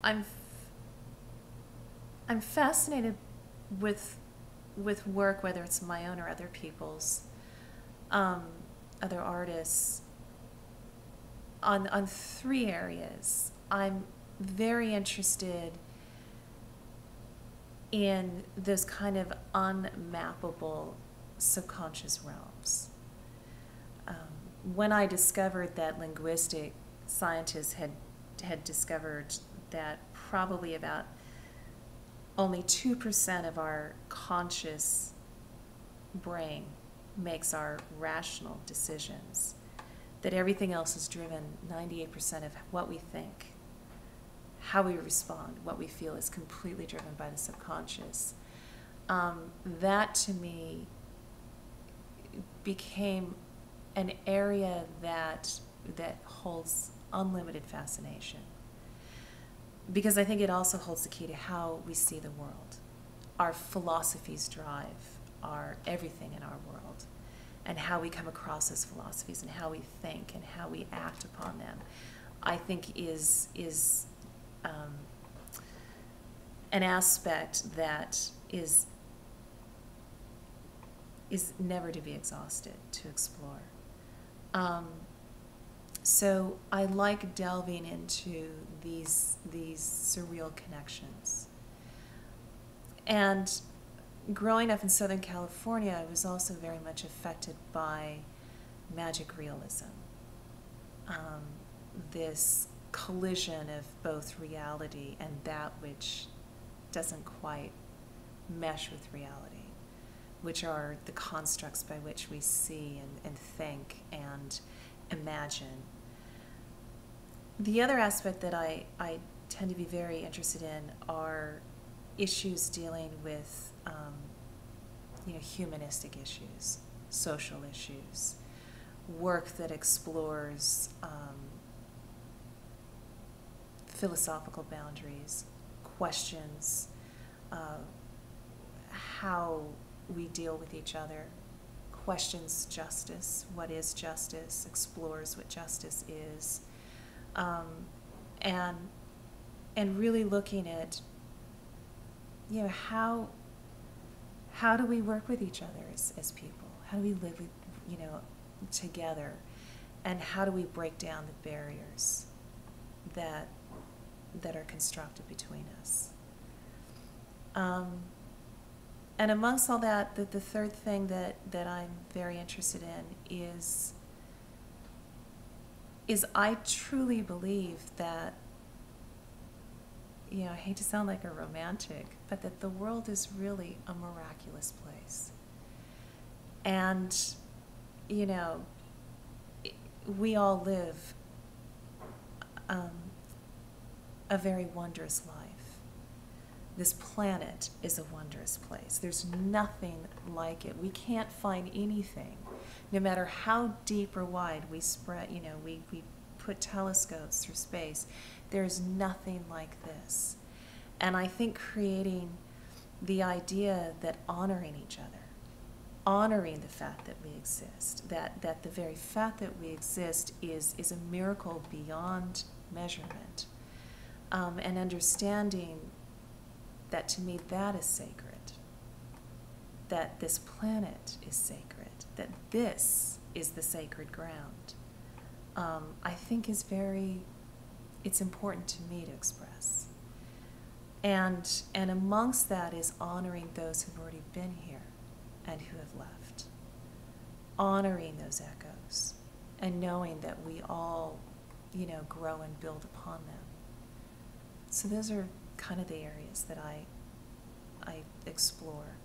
I'm I'm fascinated with work, whether it's my own or other people's, um, other artists, on three areas. I'm very interested in those kind of unmappable subconscious realms. Um, when I discovered that linguistic scientists had discovered that probably about only 2% of our conscious brain makes our rational decisions, that everything else is driven, 98% of what we think, how we respond, what we feel is completely driven by the subconscious. That to me became an area that holds unlimited fascination, because I think it also holds the key to how we see the world. Our philosophies drive everything in our world, and how we come across those philosophies and how we think and how we act upon them, I think is an aspect that is never to be exhausted, to explore. So I like delving into these surreal connections. And growing up in Southern California, I was also very much affected by magic realism. This collision of both reality and that which doesn't quite mesh with reality, which are the constructs by which we see and think and imagine. The other aspect that I tend to be very interested in are issues dealing with humanistic issues, social issues, work that explores philosophical boundaries, questions how we deal with each other, questions justice, what is justice, explores what justice is, and really looking at how do we work with each other as people? How do we live together, and how do we break down the barriers that are constructed between us? And amongst all that, the third thing that I'm very interested in is I truly believe that, I hate to sound like a romantic, but that the world is really a miraculous place. And, we all live a very wondrous life. This planet is a wondrous place. There's nothing like it. We can't find anything, no matter how deep or wide we spread, we put telescopes through space. There's nothing like this. And I think creating the idea that honoring each other, honoring the fact that we exist, that the very fact that we exist is a miracle beyond measurement, and understanding that, to me, that is sacred, that this planet is sacred, that this is the sacred ground, I think it's important to me to express. And amongst that is honoring those who've already been here and who have left, honoring those echoes, and knowing that we all, grow and build upon them. So those are kind of the areas that I explore.